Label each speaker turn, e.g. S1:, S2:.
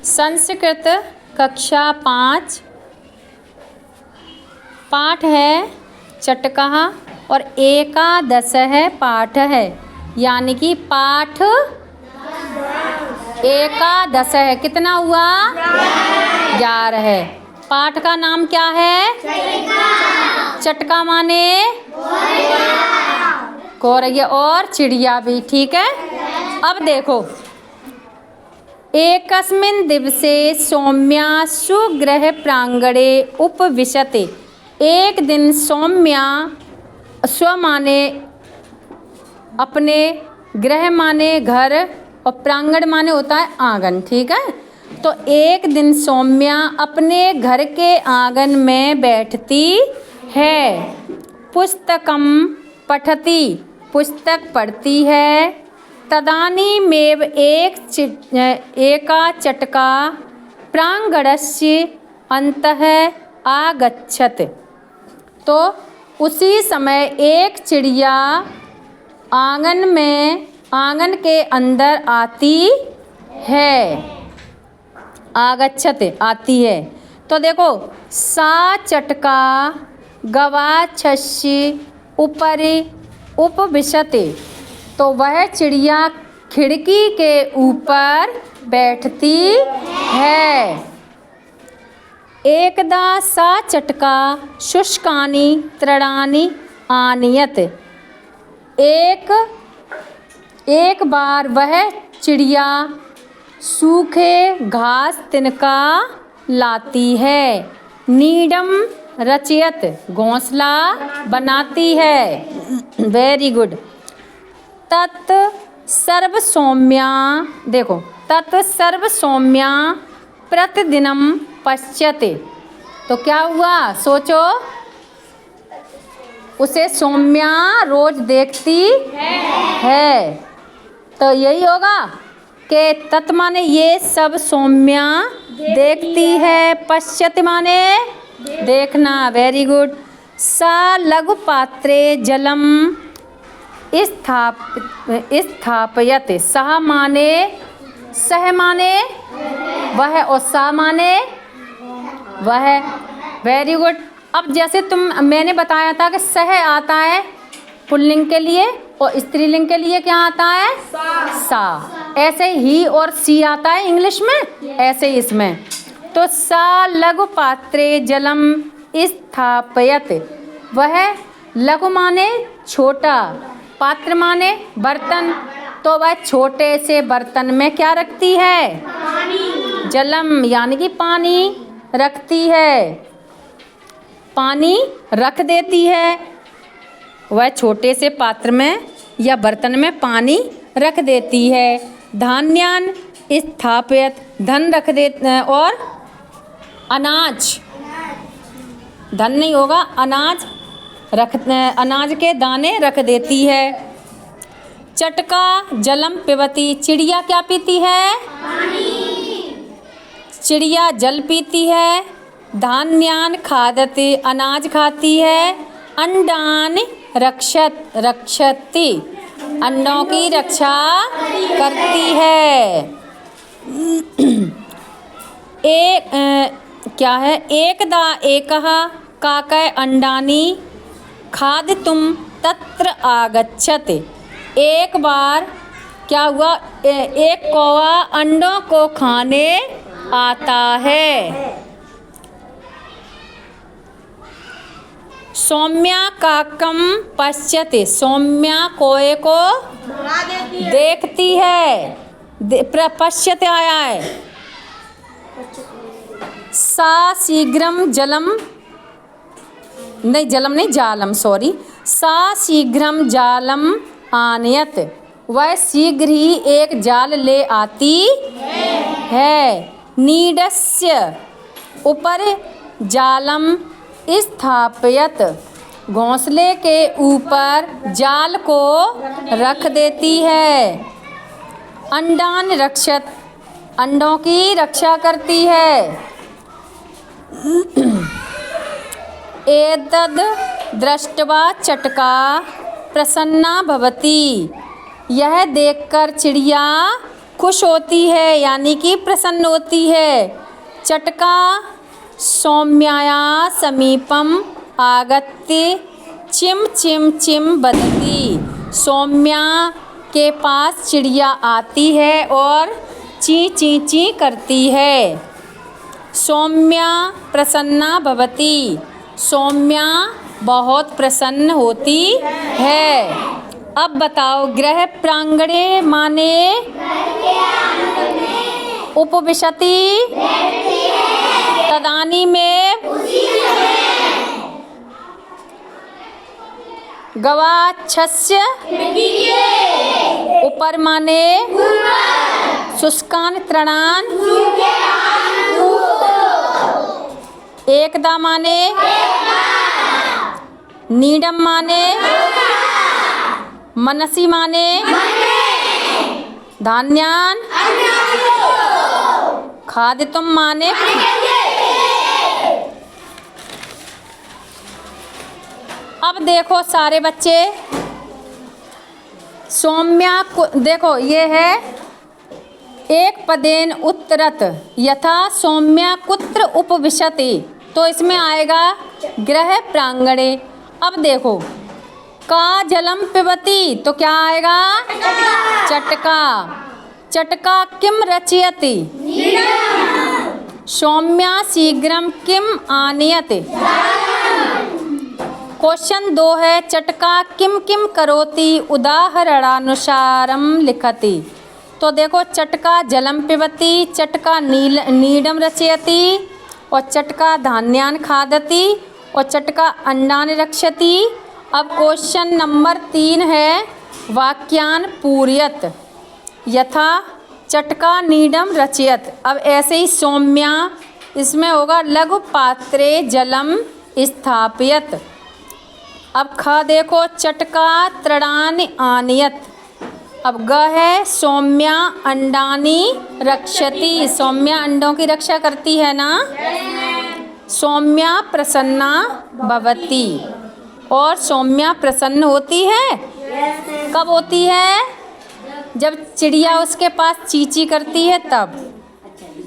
S1: संस्कृत कक्षा 5 पाठ है चटका और एकादश है पाठ है, यानी कि पाठ एकादश है। कितना हुआ? 11 है। पाठ का नाम क्या है? चटका माने गौरैया और चिड़िया भी। ठीक है। अब देखो, एकस्मिन् दिवसे सौम्या सुगृह प्रांगणे उपविशते। एक दिन सौम्या, स्व माने अपने, गृह माने घर और प्रांगण माने होता है आंगन। ठीक है। तो एक दिन सौम्या अपने घर के आंगन में बैठती है। पुस्तकम पठती, पुस्तक पढ़ती है। तदानीमेव एका चटका प्रांगणस्य अन्तः आगच्छत्। तो उसी समय एक चिड़िया आंगन के अंदर आती है। आगच्छत् आती है। तो देखो, सा चटका गवाक्षस्य उपरि उपविशति। तो वह चिड़िया खिड़की के ऊपर बैठती है। एकदा सा चटका शुष्कानि तृणानि आनयत्। एक बार वह चिड़िया सूखे घास तिनका लाती है। नीडम रचयत, घोंसला बनाती है। Very good. तत् सर्व सौम्या, देखो, तत् सर्व सौम्या प्रतिदिनम पश्यते। तो क्या हुआ? सोचो, उसे सौम्या रोज देखती है। तो यही होगा कि तत् माने ये सब सौम्या देखती है। पश्यति माने देखना। Very good. सा लघु पात्रे जलम स्थापयत। सह माने, सह माने वह और सा माने वह। Very good. अब जैसे मैंने बताया था कि सह आता है पुल्लिंग के लिए और स्त्रीलिंग के लिए क्या आता है? सा। ऐसे ही और सी आता है इंग्लिश में, ऐसे ही इसमें। तो सा लघु पात्रे जलम स्थापयत। वह लघु माने छोटा, पात्र माने बर्तन। तो वह छोटे से बर्तन में क्या रखती है? पानी। जलम यानी कि पानी रखती है, पानी रख देती है। वह छोटे से पात्र में या बर्तन में पानी रख देती है। धान्यान स्थापयत, धन रख दे, और अनाज, धन नहीं होगा, अनाज के दाने रख देती है। चटका जलम पिबती। चिड़िया क्या पीती है? पानी। चिड़िया जल पीती है। धान्यान खादति, अनाज खाती है। अंडान रक्षति, अंडों की रक्षा करती है। क्या है? एकदा एकः काकः अंडानि खादितुं तत्र आगच्छत्। एक बार क्या हुआ? एक कौवा अंडों को खाने आता है। सौम्या काकम पश्यति। सौम्या कौवे को देखती है। पश्यति आया है। सा शीघ्रम जलम, नहीं जलम नहीं, जालम, सॉरी। सा शीघ्रम जालम आनयत। वह शीघ्र ही एक जाल ले आती है। नीडस्य ऊपर जालम स्थापयत। घोंसले के ऊपर जाल को रख देती है। अंडान रक्षत, अंडों की रक्षा करती है। एतद् दृष्ट्वा चटका प्रसन्ना भवति। यह देखकर चिड़िया खुश होती है यानी कि प्रसन्न होती है। चटका सौम्याया समीपम आगत्य चिम चिम चिम बदती। सौम्या के पास चिड़िया आती है और ची ची ची करती है। सौम्या प्रसन्ना भवती। सौम्या बहुत प्रसन्न होती है। अब बताओ गृह प्रांगणे माने उपविशति तदानी में गवाक्षस्य ऊपर माने शुष्कान तृणान एकदा माने नीडम माने मनसी माने धान्यान खादितुम माने। अब देखो सारे बच्चे सौम्या को देखो, ये है एक पदेन उत्तरत यथा सौम्या कुत्र उपविशति, तो इसमें आएगा गृह प्रांगणे। अब देखो का जलम पिबती, तो क्या आएगा चटका। चटका किम रचयति, सौम्या शीघ्रम किम आनयति। क्वेश्चन 2 है चटका किम किम करोति उदाहरणानुसारम लिखति। तो देखो चटका जलम पिबती, चटका नीडम रचयति, और चटका धान्यान खादति, और चटका अंडान रक्षति। अब क्वेश्चन नंबर 3 है वाक्यान पूर्यत यथा चटका नीडम रचयत। अब ऐसे ही सौम्या, इसमें होगा लघु पात्रे जलम स्थापयत। अब ख देखो चटका तृणानि आनयत। अब ग है सौम्या अंडानी रक्षति, सौम्या अंडों की रक्षा करती है ना। सौम्या प्रसन्ना भवती, और सौम्या प्रसन्न होती है कब होती है, जब चिड़िया उसके पास चींची करती है तब।